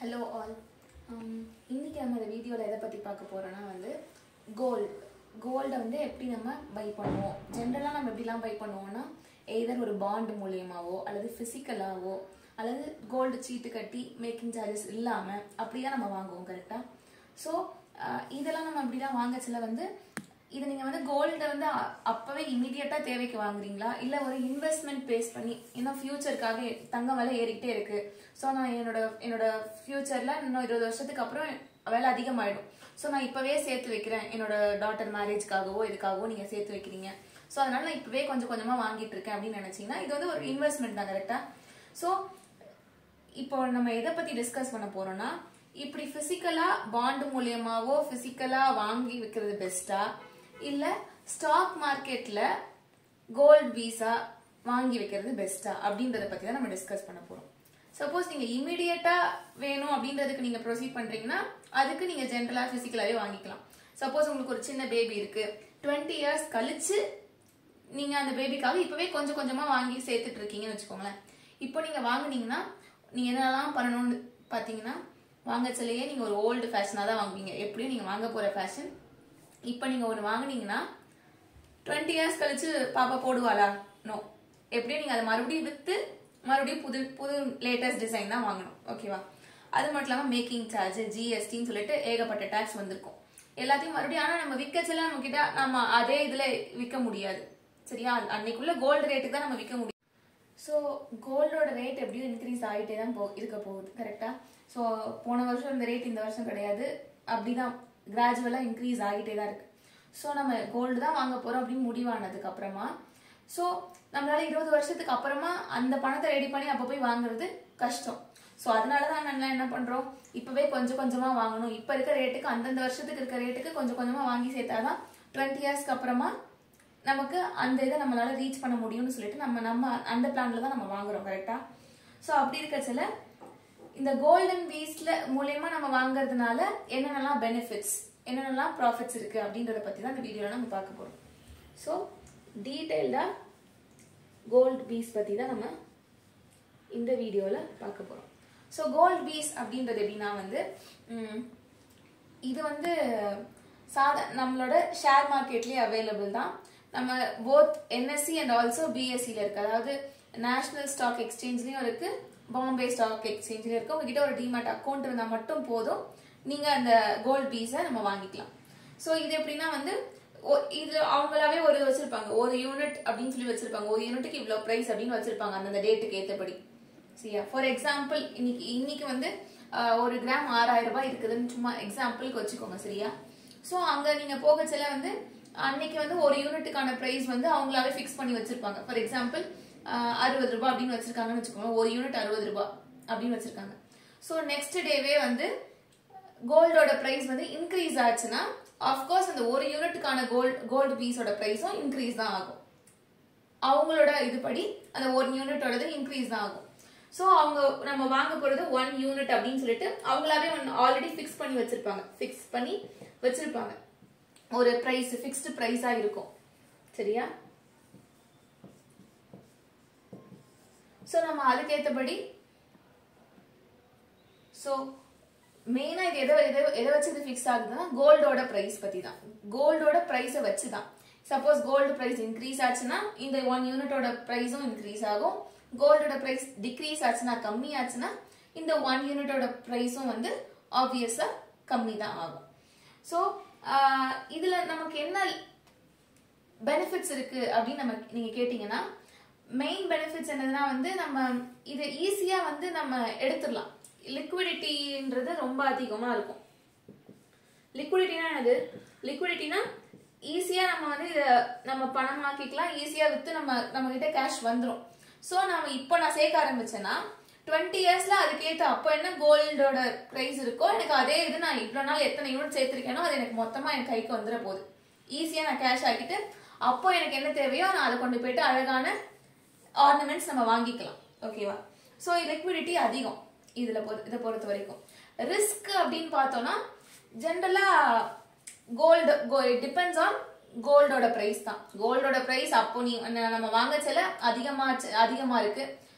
Hello all. இன்னைக்கு நம்ம இந்த வீடியோல எதை பத்தி பார்க்க போறோம்னா வந்து கோல்ட் வந்து எப்படி நம்ம பை பண்ணுவோம். ஜெனரலா நம்ம எப்படிலாம் பை பண்ணுவோம்னா either ஒரு பாண்ட் மூலமாவோ அல்லது பிசிக்கலாவோ அல்லது கோல்ட் சீட்டு கட்டி மேக்கிங் சார்ஜஸ் இல்லாம அப்படியே நம்ம வாங்குவோம் கரெக்ட்டா. சோ இதெல்லாம் நம்ம அப்படிதான் வாங்கச்சல வந்து இது நீங்க வந்து கோல்ட் வந்து அப்பவே இமிடியேட்டா தேவைக்கு வாங்குறீங்களா இல்ல ஒரு இன்வெஸ்ட்மென்ட் பேஸ் பண்ணி இன்னும் ஃபியூச்சர்க்காக தங்கம் விலை ஏறிட்டே இருக்கு. சோ நான் என்னோட ஃபியூச்சர்ல இன்னும் 20 வருஷத்துக்கு அப்புறம் விலை அதிகமாயிடும். சோ நான் இப்பவே சேர்த்து வைக்கிறேன் என்னோட டாட்டர் மேரேஜ்க்காகவோ இதுக்காகவோ நீங்க சேர்த்து வைக்கிறீங்க. சோ அதனால நான் இப்பவே கொஞ்சம் கொஞ்சமா வாங்கிட்டு இருக்கேன் அப்படின்னு நினைச்சீங்கன்னா இது வந்து ஒரு இன்வெஸ்ட்மெண்ட் தான் கரெக்டா. சோ இப்போ நம்ம எதை பத்தி டிஸ்கஸ் பண்ண போறோம்னா இப்படி பிசிக்கலா பாண்ட் மூலமாவோ பிசிக்கலா வாங்கி வைக்கிறது பெஸ்டா இல்ல ஸ்டாக் மார்க்கெட்ல கோல்ட் வீசா வாங்கி வைக்கிறது பெஸ்டா அப்படின்றத பத்தி தான் நம்ம டிஸ்கஸ் பண்ண போறோம். சப்போஸ் நீங்க இமிடியேட்டா வேணும் அப்படின்றதுக்கு நீங்க ப்ரொசீட் பண்றீங்கன்னா அதுக்கு நீங்க ஜெனரலா பிசிக்கலாவே வாங்கிக்கலாம். சப்போஸ் உங்களுக்கு ஒரு சின்ன பேபி இருக்கு 20 இயர்ஸ் கழிச்சு நீங்க அந்த பேபிக்காக இப்பவே கொஞ்சம் கொஞ்சமா வாங்கி சேர்த்துட்டு இருக்கீங்கன்னு வச்சுக்கோங்களேன். இப்போ நீங்க வாங்குனீங்கன்னா நீங்க என்னெல்லாம் பண்ணணும்னு பாத்தீங்கன்னா வாங்கச்சலையே நீங்க ஒரு ஓல்டு ஃபேஷனா தான் வாங்குவீங்க. எப்படியும் நீங்க வாங்க போற ஃபேஷன் இப்போ நீங்க ஒன்று வாங்குனீங்கன்னா 20 இயர்ஸ் கழிச்சு பாப்பா போடுவாளா? நோ. எப்படியும் நீங்க அதை மறுபடியும் வித்து மறுபடியும் புது லேட்டஸ்ட் டிசைன் தான் வாங்கணும். ஓகேவா? அது மட்டும் இல்லாம மேக்கிங் சார்ஜ் ஜிஎஸ்டின்னு சொல்லிட்டு ஏகப்பட்ட டாக்ஸ் வந்திருக்கும். எல்லாத்தையும் மறுபடியும் ஆனா நம்ம விற்கச்செல்லாம் நம்ம கிட்ட நம்ம அதே இதுல விற்க முடியாது. சரியா? அன்னைக்குள்ள கோல்டு ரேட்டுக்கு தான் நம்ம விற்க முடியும். ஸோ கோல்டோட ரேட் எப்படியும் இன்க்ரீஸ் ஆகிட்டே தான் இருக்க போகுது கரெக்டா. ஸோ போன வருஷம் இந்த ரேட் இந்த வருஷம் கிடையாது, அப்படிதான் கிராஜுவலா இன்க்ரீஸ் ஆகிட்டே தான் இருக்கு. ஸோ நம்ம கோல்டு தான் வாங்க போறோம் அப்படின்னு முடிவானதுக்கு அப்புறமா ஸோ நம்மளால 20 வருஷத்துக்கு அப்புறமா அந்த பணத்தை ரெடி பண்ணி அப்ப போய் வாங்குறது கஷ்டம். ஸோ அதனாலதான் நம்ம என்ன பண்றோம், இப்பவே கொஞ்சம் கொஞ்சமா வாங்கணும். இப்ப இருக்க ரேட்டுக்கு அந்தந்த வருஷத்துக்கு இருக்க ரேட்டுக்கு கொஞ்சம் கொஞ்சமா வாங்கி சேர்த்தாதான் 20 இயர்ஸ்க்கு அப்புறமா நமக்கு அந்த இதை நம்மளால ரீச் பண்ண முடியும்னு சொல்லிட்டு நம்ம அந்த பிளான்ல தான் நம்ம வாங்குறோம் கரெக்டா. ஸோ அப்படி இருக்கச்சல இந்த கோல்டன் வீஸ்ல மூலமா நம்ம வாங்குறதுனால என்னென்னலாம் பெனிஃபிட்ஸ் என்னென்னலாம் ப்ராஃபிட்ஸ் இருக்கு அப்படின்றத பத்தி தான் இந்த வீடியோல நம்ம பார்க்க போறோம். ஸோ டீடைல்டா கோல்ட் பீஸ் பத்தி தான் நம்ம இந்த வீடியோல பார்க்க போறோம். ஸோ கோல்ட் பீஸ் அப்படின்றது எப்படின்னா வந்து இது வந்து நம்மளோட ஷேர் மார்க்கெட்லயே அவைலபிள் தான். நம்ம போத் என்எஸ்சி அண்ட் ஆல்சோ பிஎஸ்சில இருக்கு. அதாவது நேஷனல் ஸ்டாக் எக்ஸ்சேஞ்ச்லயும் இருக்கு, பாம்பே ஸ்டாக் எக்ஸ்சேஞ்ச்லயும் இருக்கு. உங்ககிட்ட ஒரு டிமேட் அக்கௌண்ட் இருந்தா மட்டும் போதும், நீங்க அந்த கோல்ட் பீஸை நம்ம வாங்கிக்கலாம். ஸோ இது எப்படின்னா வந்து இது அவங்களாவே ஒரு வச்சிருப்பாங்க, ஒரு யூனிட் அப்படின்னு சொல்லி வச்சிருப்பாங்க. ஒரு யூனிட்டுக்கு இவ்வளவு பிரைஸ் அப்படின்னு வச்சிருப்பாங்க அந்த டேட்டுக்கு ஏற்றபடி. சரியா? ஃபார் எக்ஸாம்பிள் இன்னைக்கு வந்து ஒரு கிராம் 6000 ரூபாய் இருக்குதுன்னு சும்மா எக்ஸாம்பிளுக்கு வச்சுக்கோங்க. சரியா? ஸோ அங்க நீங்க போகச்சல வந்து அன்னைக்கு வந்து ஒரு யூனிட்டுக்கான பிரைஸ் வந்து அவங்களாவே பிக்ஸ் பண்ணி வச்சிருப்பாங்க. ஃபார் எக்ஸாம்பிள் 60 ரூபாய் அப்படின்னு வச்சிருக்காங்கன்னு வச்சுக்கோங்க. ஒரு யூனிட் 60 ரூபாய் அப்படின்னு வச்சிருக்காங்க. ஸோ நெக்ஸ்ட் டேவே வந்து கோல்டோட பிரைஸ் வந்து இன்க்ரீஸ் ஆச்சுன்னா ஆஃப்கோர்ஸ் அந்த ஒரு யூனிட்டுக்கான கோல்டு பீஸோட பிரைஸும் இன்க்ரீஸ் தான் ஆகும். அவங்களோட இதுபடி அந்த ஒரு யூனிட்டோட இன்க்ரீஸ் தான் ஆகும். ஸோ அவங்க நம்ம வாங்க போறது 1 யூனிட் அப்படின்னு சொல்லிட்டு அவங்களாவே ஆல்ரெடி பிக்ஸ் பண்ணி வச்சிருப்பாங்க. ஒரு பிரைஸ் பிக்ஸ்டு பிரைஸா இருக்கும். சரியா? சோ நம்ம அதுக்கேற்றபடி சோ மெயினா இது எதை வச்சு இது பிக்ஸ் ஆகுதுன்னா கோல்டோட பிரைஸ் பத்தி தான். கோல்டோட பிரைஸை வச்சுதான். சப்போஸ் கோல்டு பிரைஸ் இன்க்ரீஸ் ஆச்சுன்னா இந்த 1 யூனிட்டோட பிரைஸும் இன்க்ரீஸ் ஆகும். கோல்டோட பிரைஸ் டிக்ரீஸ் ஆச்சுன்னா கம்மி ஆச்சுன்னா இந்த 1 யூனிட்டோட பிரைஸும் வந்து ஆப்வியஸா கம்மி தான் ஆகும். சோ இதுல நமக்கு என்ன பெனிஃபிட்ஸ் இருக்கு அப்படின்னு நீங்க கேட்டீங்கன்னா மெயின் பெனிஃபிட்ஸ் என்னதுன்னா வந்து நம்ம இதை ஈஸியா வந்து நம்ம எடுத்துடலாம். லிக்விடிட்டின்றது ரொம்ப அதிகமா இருக்கும். லிக்விடிட்டினா என்னது? லிக்விடிட்டினா ஈஸியா நம்ம வந்து இதை நம்ம பணமாக்கிக்கலாம், ஈஸியா வித்து நம்ம கிட்ட கேஷ் வந்துடும். சோ இப்போ நான் சேர்க்க ஆரம்பிச்சேன்னா 20 இயர்ஸ்ல அதுக்கேற்ற அப்போ என்ன கோல்டோட பிரைஸ் இருக்கோ எனக்கு அதே இது நான் இவ்வளவு நாள் எத்தனை யூனிட் சேர்த்திருக்கேனோ அது எனக்கு மொத்தமா என் கைக்கு வந்துட போகுது. ஈஸியா நான் கேஷ் ஆக்கிட்டு அப்போ எனக்கு என்ன தேவையோ நான் அதை கொண்டு போயிட்டு அழகான ஆர்னமெண்ட்ஸ் நம்ம வாங்கிக்கலாம். ஓகேவா? சோ லிக்விடிட்டி அதிகம் இதை பொறுத்த வரைக்கும். ரிஸ்க் அப்படின்னு பார்த்தோம்னா ஜென்ரலா டிபெண்ட்ஸ் ஆன் கோல்டோட பிரைஸ் தான். கோல்டோட பிரைஸ் அப்போ நம்ம வாங்கச்சல அதிகமா இருக்கு.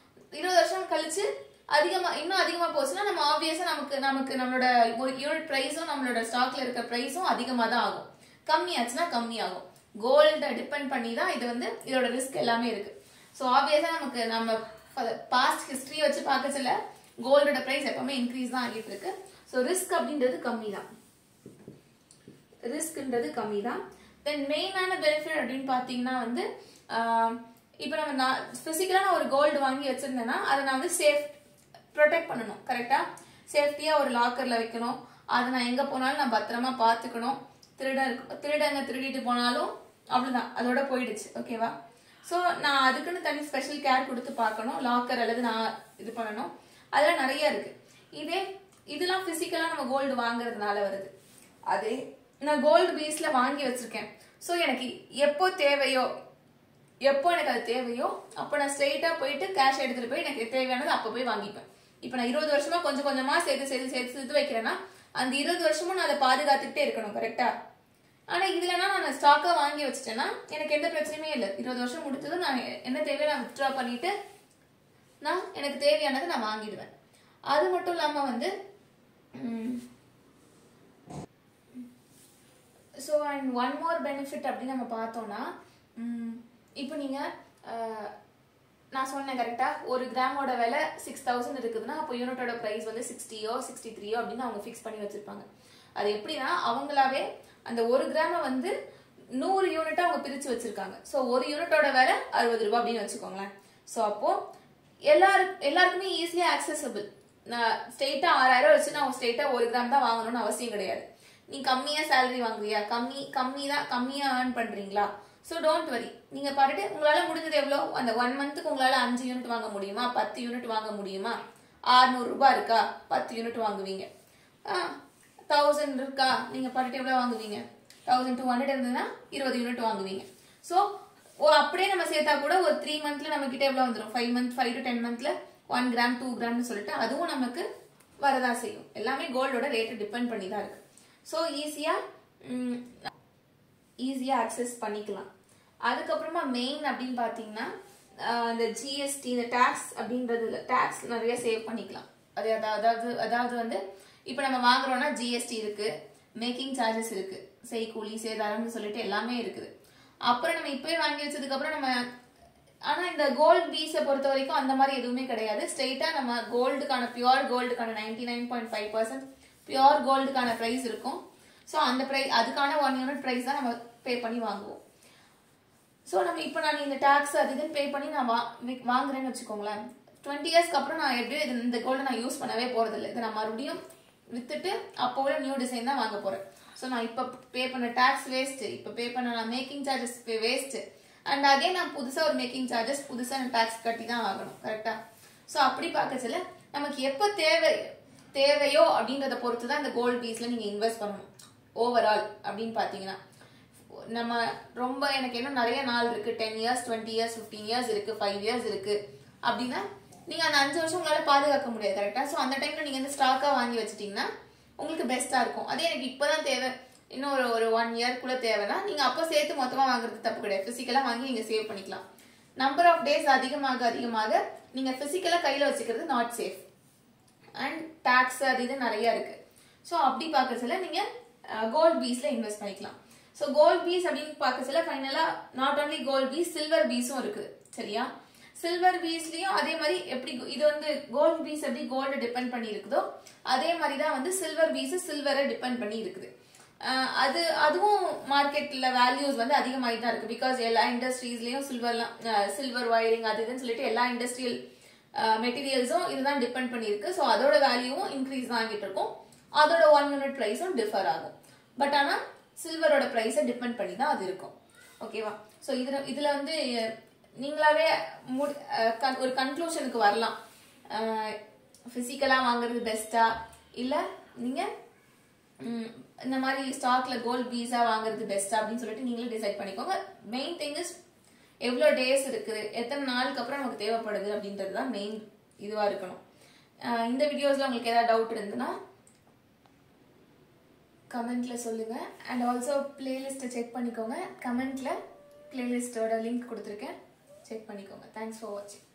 20 வருஷம் கழிச்சு இன்னும் அதிகமா போச்சுன்னா நம்ம ஆப்வியஸா நமக்கு நம்மளோட ஒரு யூனிட் பிரைஸும் நம்மளோட ஸ்டாக்ல இருக்க பிரைஸும் அதிகமா தான் ஆகும். கம்மியாச்சுன்னா கம்மியாகும். கோல்ட டிபெண்ட் பண்ணி தான் இது வந்து இதோட ரிஸ்க் எல்லாமே இருக்கு. ஸோ ஆப்வியஸா நம்ம பாஸ்ட் ஹிஸ்டரி வச்சு பார்க்கச்சல கோல்டோட பிரைஸ் எப்பவுமே இன்க்ரீஸ் தான் ஆகிட்டு இருக்கு. ஸோ ரிஸ்க் அப்படின்றது கம்மி தான். ரிஸ்க்ன்றது கம்மி தான். தென் மெயினான பெனிஃபிட் அப்படின்னு பார்த்தீங்கன்னா வந்து இப்போ நான் பிசிக்கலான ஒரு கோல்டு வாங்கி வச்சிருந்தேன்னா அதை நான் வந்து ப்ரொடெக்ட் பண்ணணும். கரெக்டா சேஃப்டியா ஒரு லாக்கர்ல வைக்கணும். அதை நான் எங்க போனாலும் நான் பத்திரமா பார்த்துக்கணும். திருடங்க திருடிட்டு போனாலும் அவ்வளவுதான், அதோட போயிடுச்சு. ஓகேவா? ஸோ நான் அதுக்குன்னு தனி ஸ்பெஷல் கேர் கொடுத்து பார்க்கணும். லாக்கர் அல்லது நான் இது பண்ணணும். அதெல்லாம் நிறைய இருக்கு. இதெல்லாம் பிசிக்கலா நம்ம கோல்டு வாங்குறதுனால வருது. அதே நான் கோல்டு பீஸ்ல வாங்கி வச்சிருக்கேன். ஸோ எனக்கு எப்போ எனக்கு அது தேவையோ அப்போ நான் ஸ்ட்ரெயிட்டா போயிட்டு கேஷ் எடுத்துட்டு போய் எனக்கு தேவையானது அப்போ போய் வாங்கிப்பேன். இப்போ நான் 20 வருஷமா கொஞ்சம் கொஞ்சமா சேர்த்து வைக்கிறேன்னா அந்த 20 வருஷமும் நான் அதை பாதுகாத்துக்கிட்டே இருக்கணும். கரெக்டா? ஆனா இதுலனா நான் ஸ்டாக்கா வாங்கி வச்சிட்டேன்னா எனக்கு எந்த பிரச்சனையுமே இல்லை. 20 வருஷம் முடிச்சதும் நான் என்ன தேவையோ நான் வித்ட்ரா பண்ணிட்டு நான் எனக்கு தேவையானதை நான் வாங்கிடுவேன். அது மட்டும் இல்லாம வந்து so and one more benefit அப்படின்னு நம்ம பார்த்தோம்னா இப்போ நீங்க நான் சொன்னேன் கரெக்டா, ஒரு கிராமோட விலை 6000 இருக்குதுன்னா அப்போ யூனிட்டோட பிரைஸ் வந்து 60யோ 63யோ அப்படின்னு அவங்க ஃபிக்ஸ் பண்ணி வச்சிருப்பாங்க. அது எப்படின்னா அவங்களாவே அந்த ஒரு கிராம வந்து 100 யூனிட்டா அவங்க பிரிச்சு வச்சிருக்காங்க. ஸோ ஒரு யூனிட்டோட விலை 60 ரூபாய் அப்படின்னு வச்சுக்கோங்களேன். ஸோ அப்போ எல்லாருக்குமே ஈஸியா ஆக்சசபிள். நான் ஸ்ட்ரெயிட்டா 6000 வச்சு நான் ஸ்ட்ரெயிட்டா 1 கிராம் தான் வாங்கணும்னு அவசியம் கிடையாது. நீ கம்மியா சேலரி வாங்குறியா, கம்மியா ஏர்ன் பண்றீங்களா, ஸோ டோன்ட் வரி. நீங்க பாருட்டு உங்களால முடிஞ்சது எவ்வளோ, அந்த 1 மந்த்துக்கு உங்களால 5 யூனிட் வாங்க முடியுமா, 10 யூனிட் வாங்க முடியுமா, 600 ரூபாய் இருக்கா 10 யூனிட் வாங்குவீங்க. 1000 இருக்கா நீங்க பாருட்டு எவ்வளவு வாங்குவீங்க, 1200 இருந்ததுன்னா 20 யூனிட் வாங்குவீங்க. ஸோ அப்படியே நம்ம சேர்த்தா கூட ஒரு 3 மந்த்ல நம்ம கிட்ட எவ்வளவு வந்துடும், 5 to 10 மந்த்ல 1 கிராம் 2 கிராம்னு சொல்லிட்டு அதுவும் நமக்கு வரதான் செய்யும். எல்லாமே கோல்டோட ரேட்டை டிபெண்ட் பண்ணி தான் இருக்கு. ஸோ ஈஸியா அக்சஸ் பண்ணிக்கலாம். அதுக்கப்புறமா மெயின் அப்படின்னு பாத்தீங்கன்னா இந்த ஜிஎஸ்டி, இந்த டாக்ஸ் அப்படின்றதுல டாக்ஸ் நிறைய சேவ் பண்ணிக்கலாம். அதாவது வந்து இப்போ நம்ம வாங்குறோம்னா ஜிஎஸ்டி இருக்கு, மேக்கிங் சார்ஜஸ் இருக்கு, செய்கூலி சேதாரம்னு சொல்லிட்டு எல்லாமே இருக்குது. அப்புறம் நம்ம இப்பவே வாங்கி வச்சதுக்கு அப்புறம் நம்ம ஆனா இந்த கோல்டு பீஸை பொறுத்த வரைக்கும் அந்த மாதிரி எதுவுமே கிடையாது. ஸ்ட்ரெயிட்டா நம்ம கோல்டுக்கான பியூர் கோல்டுக்கான 99.5% பியூர் கோல்டுக்கான பிரைஸ் இருக்கும். ஸோ அந்த பிரைஸ் அதுக்கான 1 யூனிட் பிரைஸ் தான் நம்ம பே பண்ணி வாங்குவோம். ஸோ நம்ம இப்போ நான் இந்த டாக்ஸ் அது இதுன்னு பே பண்ணி நான் வாங்குறேன்னு வச்சுக்கோங்களேன். 20 இயர்ஸ்க்கு அப்புறம் நான் எப்படியும் இந்த கோல்டை நான் யூஸ் பண்ணவே போறதில்லை. இதை நான் மறுபடியும் வித்துட்டு அப்போ உள்ள நியூ டிசைன் தான் வாங்க போறேன். ஸோ நான் இப்போ பே பண்ண டாக்ஸ் வேஸ்ட், இப்போ பே பண்ண நான் மேக்கிங் சார்ஜஸ் வேஸ்ட், அண்ட் அதே நான் புதுசா ஒரு மேக்கிங் சார்ஜஸ் புதுசா நான் டாக்ஸ் கட்டி தான் ஆகணும். கரெக்டா? ஸோ அப்படி பார்க்கச்சல நமக்கு எப்போ தேவையோ அப்படின்றத பொறுத்து தான் இந்த கோல்டு பீஸ்ல நீங்க இன்வெஸ்ட் பண்ணணும். ஓவரால் அப்படின்னு பாத்தீங்கன்னா நம்ம ரொம்ப எனக்கு இன்னும் நிறைய நாள் இருக்கு, 10 இயர்ஸ் 20 இயர்ஸ் 15 இயர்ஸ் இருக்கு, 5 இயர்ஸ் இருக்கு அப்படின்னா நீங்க அந்த 5 வருஷம் உங்களால பாதுகாக்க முடியாது. கரெக்டா? ஸோ அந்த டைம்ல நீங்க இந்த ஸ்டாக்கா வாங்கி வச்சிட்டீங்கன்னா உங்களுக்கு பெஸ்டா இருக்கும். அதே எனக்கு இப்பதான் தேவை, இன்னும் ஒரு 1 இயர்க்குள்ள தேவைன்னா நீங்க அப்போ சேர்த்து மொத்தமா வாங்குறது தப்பு கிடையாது. பிசிக்கலா வாங்கி நீங்க சேவ் பண்ணிக்கலாம். நம்பர் ஆஃப் டேஸ் அதிகமாக நீங்க பிசிக்கலா கையில வச்சுக்கிறது நாட் சேஃப். அண்ட் டாக்ஸ் அது இது நிறைய இருக்கு. ஸோ அப்படி பார்க்கறதுல நீங்க கோல்ட் பீஸ்ல இன்வெஸ்ட் பண்ணிக்கலாம். ஸோ கோல்ட் பீஸ் அப்படின்னு பார்க்கறதுல ஃபைனலா not only gold piece, silver பீஸும் இருக்குது. சரியா? சில்வர் பீஸ்லயும் அதே மாதிரி எப்படி இது வந்து கோல்ட் பீஸ் எப்படி கோல்டு டிபெண்ட் பண்ணி இருக்குதோ அதே மாதிரி தான் வந்து சில்வர் பீஸ் சில்வரை டிபெண்ட் பண்ணி இருக்குது. அதுவும் மார்க்கெட்ல வேல்யூஸ் வந்து அதிகமாகிட்டு தான் இருக்கு. பிகாஸ் எல்லா இண்டஸ்ட்ரீஸ்லயும் சில்வர் வயரிங் அது இதுன்னு சொல்லிட்டு எல்லா இண்டஸ்ட்ரியல் மெட்டீரியல்ஸும் இதுதான் டிபெண்ட் பண்ணிருக்கு. ஸோ அதோட வேல்யூவும் இன்க்ரீஸ் தான் ஆகிட்டு இருக்கும். அதோட 1 யூனிட் பிரைஸும் டிஃபர் ஆகும். பட் ஆனா சில்வரோட பிரைஸை டிபெண்ட் பண்ணி தான் அது இருக்கும். ஓகேவா? ஸோ இதுல வந்து நீங்களாவே ஒரு கன்க்ளூஷனுக்கு வரலாம். பிசிக்கலா வாங்குறது பெஸ்டா இல்ல நீங்க இந்த மாதிரி ஸ்டாக்ல கோல்ட் பீஸா வாங்குறது பெஸ்டா அப்படின்னு சொல்லிட்டு நீங்களே டிசைட் பண்ணிக்கோங்க. மெயின் திங் இஸ் எவ்வளோ டேஸ் இருக்குது, எத்தனை நாளுக்கு அப்புறம் நமக்கு தேவைப்படுது அப்படின்றது தான் மெயின் இதுவா இருக்கணும். இந்த வீடியோஸ்ல உங்களுக்கு ஏதாவது டவுட் இருந்ததுன்னா கமெண்ட்ல சொல்லுங்க. அண்ட் ஆல்சோ பிளேலிஸ்ட்டை செக் பண்ணிக்கோங்க. கமெண்ட்ல பிளேலிஸ்டோட லிங்க் கொடுத்துருக்கேன், செக் பண்ணிக்கோங்க. தேங்க்ஸ் ஃபார் வாட்சிங்.